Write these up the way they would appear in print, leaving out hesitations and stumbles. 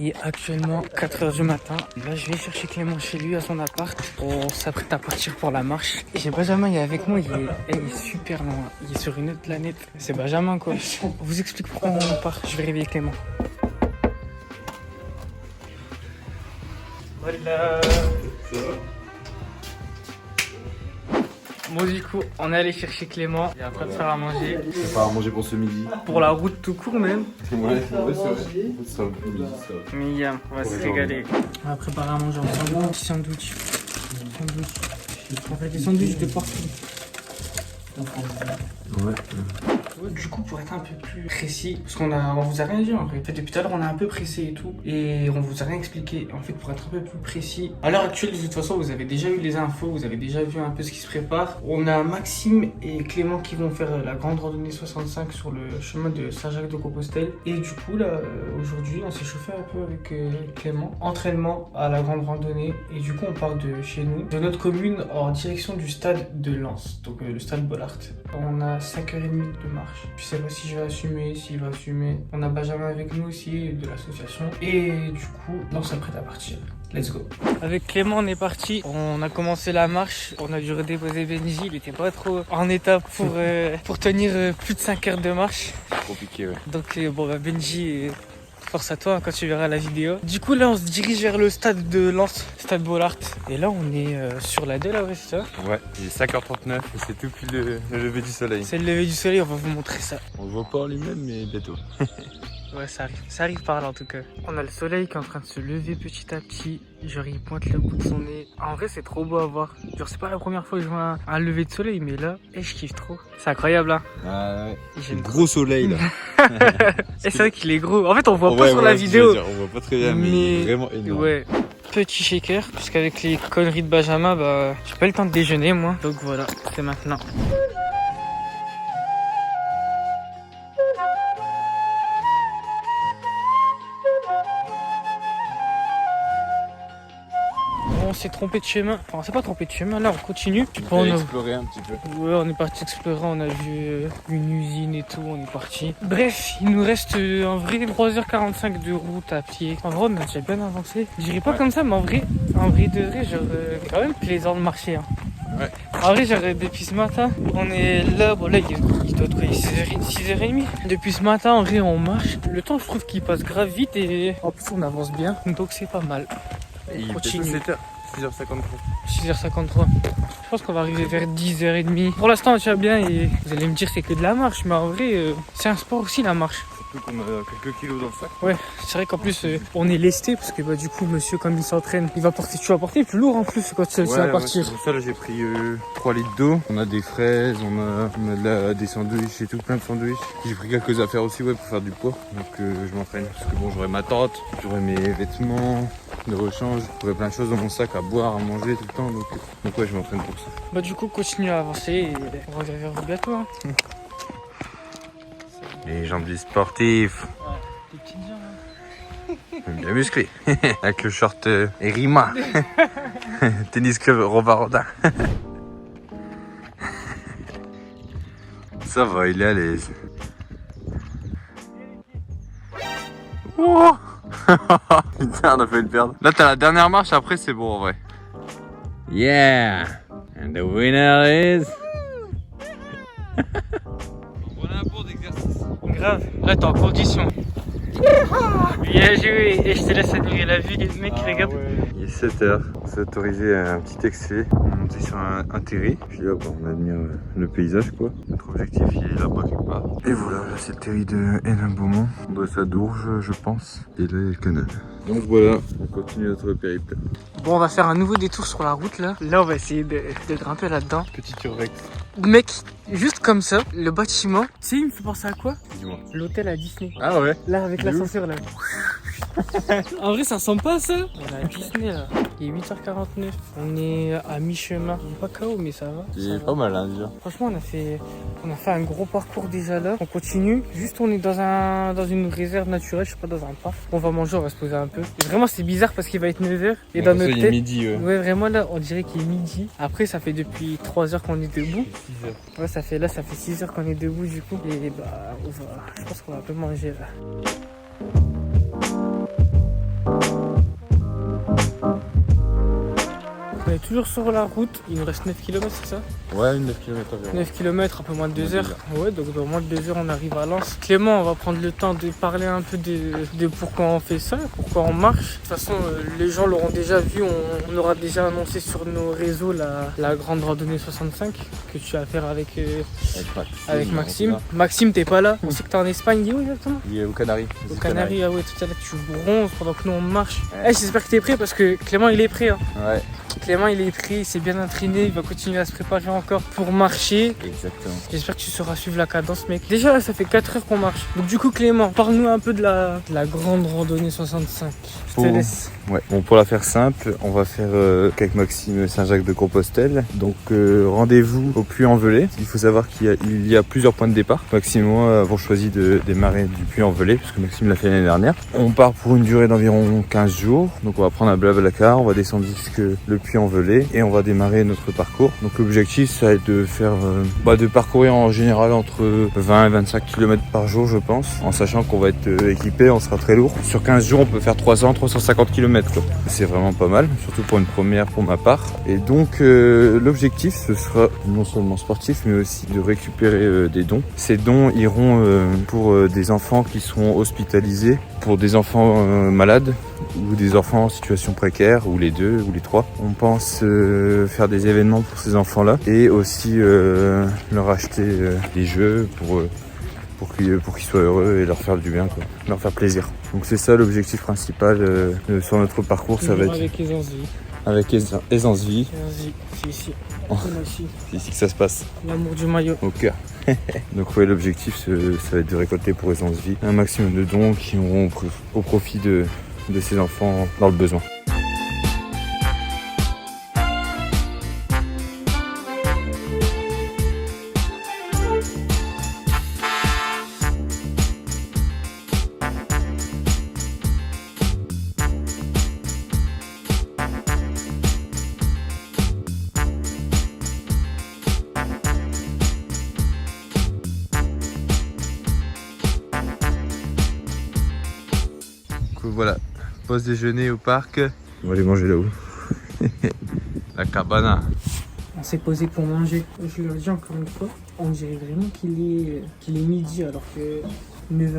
Il est actuellement 4 h du matin. Là, je vais chercher Clément chez lui à son appart. On s'apprête à partir pour la marche. Et j'ai Benjamin, il est avec moi. Il est super loin. Il est sur une autre planète. C'est Benjamin, quoi. On vous explique pourquoi on part. Je vais réveiller Clément. Voilà. Bon, du coup, on est allé chercher Clément. Il est en train de faire à manger. C'est pas à manger pour ce midi. Pour la route tout court même. Ouais, c'est vrai. Ça va pour midi, ça va. Mais on va se régaler. On va préparer à manger ensemble. Un petit sandwich. On va faire des sandwichs de partout. Ouais. Du coup, pour être un peu plus précis, parce qu'on vous a rien dit en vrai. En fait, depuis tout à l'heure, on a un peu pressé et tout, et on vous a rien expliqué. En fait, pour être un peu plus précis, à l'heure actuelle, de toute façon, vous avez déjà eu les infos, vous avez déjà vu un peu ce qui se prépare. On a Maxime et Clément qui vont faire la grande randonnée 65 sur le chemin de Saint-Jacques-de-Compostelle. Et du coup, là, aujourd'hui, on s'est chauffé un peu avec Clément. Entraînement à la grande randonnée, et du coup, on part de chez nous, de notre commune, en direction du stade de Lens, donc le stade Bollaert. On a 5h30 de marche. Je sais pas si je vais assumer, s'il va assumer. On a Benjamin avec nous aussi de l'association. Et du coup, là on s'apprête à partir. Let's go. Avec Clément, on est parti. On a commencé la marche. On a dû redéposer Benji. Il était pas trop en état pour tenir plus de 5 heures de marche. Compliqué, ouais. Donc bon, Benji, force à toi quand tu verras la vidéo. Du coup, là, on se dirige vers le stade de Lens, stade Bollaert. Et là, on est sur la 2, là, ouais, c'est ça? Ouais, il est 5h39 et c'est tout puis le lever du soleil. C'est le lever du soleil, on va vous montrer ça. On le voit pas en lui-même, mais bientôt. Ouais, ça arrive par là en tout cas. On a le soleil qui est en train de se lever petit à petit. Genre, il pointe le bout de son nez. En vrai, c'est trop beau à voir. Genre, c'est pas la première fois que je vois un lever de soleil, mais là, je kiffe trop. C'est incroyable, hein. Ah ouais. J'aime Gros soleil là. Et c'est vrai qu'il est gros. En fait, on voit pas sur la vidéo. On voit pas très bien, mais il est vraiment énorme. Ouais. Petit shaker, puisqu'avec les conneries de Benjamin, bah, j'ai pas eu le temps de déjeuner, moi. Donc voilà, c'est maintenant. On s'est trompé de chemin, enfin on s'est pas trompé de chemin, là on continue. On a exploré un petit peu. Ouais, on est parti explorer, on a vu une usine et tout, on est parti. Bref, il nous reste en vrai 3h45 de route à pied. En vrai, on a déjà bien avancé. Je dirais pas comme ça, mais en vrai de vrai, genre, c'est quand même plaisant de marcher. Hein. Ouais. En vrai, genre, depuis ce matin, on est là, bon là, il doit être quoi, 6h30. Depuis ce matin, en vrai, on marche. Le temps, je trouve qu'il passe grave vite et en plus, on avance bien, donc c'est pas mal. Et il est continue. 7h, 6h53. 6h53. Je pense qu'on va arriver vers 10h30. Pour l'instant, tu vas bien et vous allez me dire c'est que de la marche, mais en vrai, c'est un sport aussi la marche. Surtout qu'on a quelques kilos dans le sac. Ouais, c'est vrai qu'en plus, on est lesté parce que bah, du coup, monsieur, comme il s'entraîne, tu vas porter plus lourd en plus quand tu vas partir. Pour ça, là, j'ai pris 3 litres d'eau. On a des fraises, on a des sandwichs et tout, plein de sandwichs. J'ai pris quelques affaires aussi pour faire du poids. Donc, je m'entraîne. Parce que bon, j'aurai ma tente, j'aurai mes vêtements de rechange, j'aurai plein de choses dans mon sac à boire, à manger tout le temps. Donc ouais, je m'entraîne pour ça. Bah, du coup, continue à avancer et on va vers vous bientôt. Hein. Les jambes du sportif. Ouais, des petites jambes. Hein. Bien musclé. Avec le short Rima. Tennis club Rovarodin. Ça va, il est à l'aise. Oh. Putain, on a fait le perdre. Là, t'as la dernière marche, après, c'est bon en vrai. Yeah! And the winner is. Voilà un bon d'exercice. Grave, là t'es en condition. Bien joué, et je te laisse admirer la vue, mec, regarde. Ouais. Il est 7h, on s'est autorisé un petit excès, on est monté sur un terri, puis là on admire le paysage quoi. Notre objectif il est là-bas quelque part. Et voilà, là c'est le terri de Hénin-Beaumont, on doit être à Dourges je pense, et là il y a le canal. Donc voilà, on continue notre périple. Bon, on va faire un nouveau détour sur la route là. Là on va essayer de grimper là-dedans. Petit urbex. Mec, juste comme ça, le bâtiment, tu sais il me fait penser à quoi? Dis-moi. L'hôtel à Disney. Ah ouais. Là avec l'ascenseur là. En vrai ça ressemble pas à ça. On est à Disney là. Il est 8h49. On est à mi-chemin. On est pas KO mais ça va. C'est pas mal hein déjà. Franchement on a fait un gros parcours déjà là. On continue. Juste on est dans une réserve naturelle, je sais pas, dans un parc. On va manger, on va se poser un peu. Et vraiment c'est bizarre parce qu'il va être 9h. Et dans notre tête. Midi Ouais vraiment là on dirait qu'il est midi. Après ça fait depuis 3 heures qu'on est debout. 6h. Ouais ça fait 6 heures qu'on est debout du coup. Et bah je pense qu'on va un peu manger là. On est toujours sur la route, il nous reste 9 km, c'est ça? Ouais, 9 km environ. 9 km, un peu moins de 2 Moins de heures. Ouais, donc dans moins de 2 heures, on arrive à Lens. Clément, on va prendre le temps de parler un peu de pourquoi on fait ça, pourquoi on marche. De toute façon, les gens l'auront déjà vu, on aura déjà annoncé sur nos réseaux la grande randonnée 65 que tu vas faire avec Maxime. Maxime, t'es pas là, on sait que t'es en Espagne, il est où exactement? Il est aux Canaries. Aux Canaries, ah ouais, tout à l'heure tu bronzes pendant que nous on marche. Ouais. J'espère que t'es prêt parce que Clément il est prêt. Hein. Ouais. Clément il est prêt, il s'est bien entraîné, il va continuer à se préparer encore pour marcher. Exactement. J'espère que tu sauras suivre la cadence mec. Déjà là ça fait 4 heures qu'on marche. Donc du coup Clément, parle-nous un peu de la grande randonnée 65. Je te laisse. Ouais. Bon, pour la faire simple, on va faire avec Maxime Saint-Jacques-de-Compostelle. Donc rendez-vous au Puy-en-Velay. Il faut savoir qu'il y a plusieurs points de départ. Maxime et moi avons choisi de démarrer du Puy-en-Velay puisque Maxime l'a fait l'année dernière. On part pour une durée d'environ 15 jours. Donc on va prendre un Blablacar, on va descendre jusque le Puy-en-Velay et on va démarrer notre parcours. Donc l'objectif ça va être de faire de parcourir en général entre 20 et 25 km par jour je pense. En sachant qu'on va être équipé, on sera très lourd. Sur 15 jours on peut faire 350 km. C'est vraiment pas mal, surtout pour une première pour ma part. Et donc l'objectif ce sera non seulement sportif mais aussi de récupérer des dons. Ces dons iront pour des enfants qui seront hospitalisés, pour des enfants malades ou des enfants en situation précaire, ou les deux, ou les trois. On pense faire des événements pour ces enfants-là et aussi leur acheter des jeux pour qu'ils soient heureux et leur faire du bien, quoi. Leur faire plaisir. Donc c'est ça l'objectif principal sur notre parcours. Ça va être avec Aisance Vie. Avec Aisance Vie. C'est ici. C'est ici que ça se passe. L'amour du maillot. Au cœur. Donc ouais, l'objectif ça va être de récolter pour Aisance Vie un maximum de dons qui auront au profit de ces enfants dans le besoin. Voilà, pause déjeuner au parc. On va aller manger là-haut. La cabana. On s'est posé pour manger. Je leur dis encore une fois, on dirait vraiment qu'il est midi alors que 9h21.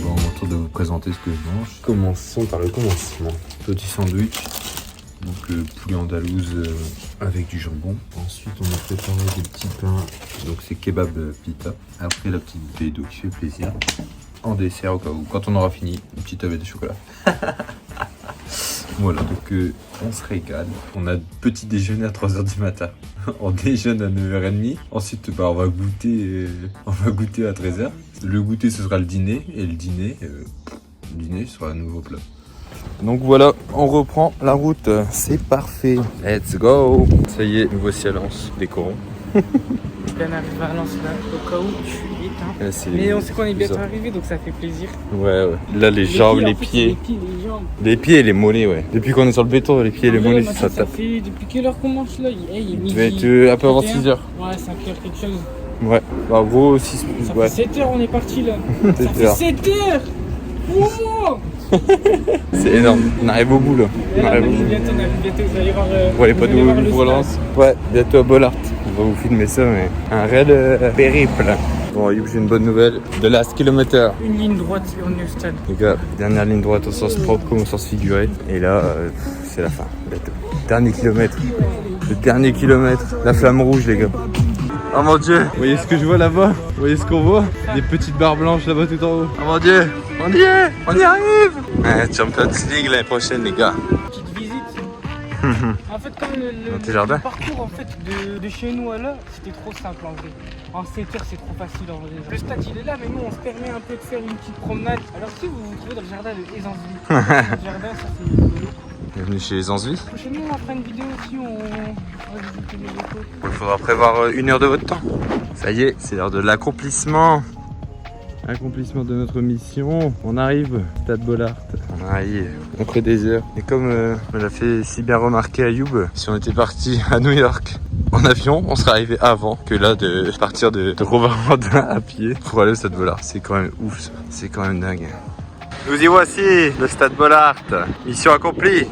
Bon, mon tour de vous présenter ce que je mange. Commençons par le commencement. Petit sandwich. Donc poulet andalouse avec du jambon. Ensuite on a préparé des petits pains. Donc c'est kebab pita. Après la petite bouteille d'eau qui fait plaisir. En dessert au cas où. Quand on aura fini, une petite tablette de chocolat. Voilà, donc on se régale. On a petit déjeuner à 3h du matin. On déjeune à 9h30. Ensuite on va goûter à 13h. Le goûter ce sera le dîner. Et le dîner sera un nouveau plat. Donc voilà, on reprend la route, c'est parfait. Let's go. Ça y est, nous voici à Lens, décorons. Je viens d'arriver à Lens là, au cas où je suis éteint. Mais on sait qu'on est bientôt arrivé donc ça fait plaisir. Ouais. Là les jambes, les pieds. Les pieds et les mollets, ouais. Depuis qu'on est sur le béton, les pieds et les mollets, ça tape. Fait depuis quelle heure qu'on marche là? Il est midi. Tu vas être un peu avant 6h. Ouais, 5h quelque chose. Ouais, bah gros 6 plus. Ça fait 7h on est parti là. Ça fait 7h. Wow. C'est énorme, on arrive au bout là. On arrive bientôt, vous allez voir. On va aller pas de Lens. Ouais, bientôt à Bollard. On va vous filmer ça, mais un réel périple. Bon, Youb, j'ai une bonne nouvelle. The last kilomètre. Une ligne droite et on est au stade. Les gars, dernière ligne droite au sens propre comme au sens figuré. Et là, c'est la fin. Bientôt. Dernier kilomètre. Le dernier kilomètre. La flamme rouge, les gars. Oh mon dieu, vous voyez ce que je vois là-bas? Vous voyez ce qu'on voit? Des petites barres blanches là-bas tout en haut. Oh mon dieu, on y est, on y arrive. Champions League l'année prochaine les gars. Petite visite. En fait comme le parcours en fait de chez nous à là, c'était trop simple en vrai. En 7 heures c'est trop facile en vrai. Le stade il est là mais nous on se permet un peu de faire une petite promenade. Alors si vous vous trouvez dans le jardin de Aisance Vie, le jardin ça c'est rigolo. Bienvenue chez Aisance Vie. Prochainement on fera une vidéo aussi, on va visiter les locaux. Il faudra prévoir 1 heure de votre temps. Ça y est, c'est l'heure de l'accomplissement. accomplissement de notre mission. On arrive, Stade Bollaert. On arrive après des heures. Et comme me l'a fait si bien remarquer Ayoub, si on était parti à New York en avion, on serait arrivé avant que là de partir de Rouen-Vendin à pied pour aller au Stade Bollaert. C'est quand même ouf ça. C'est quand même dingue. Nous y voici, le Stade Bollaert. Mission accomplie.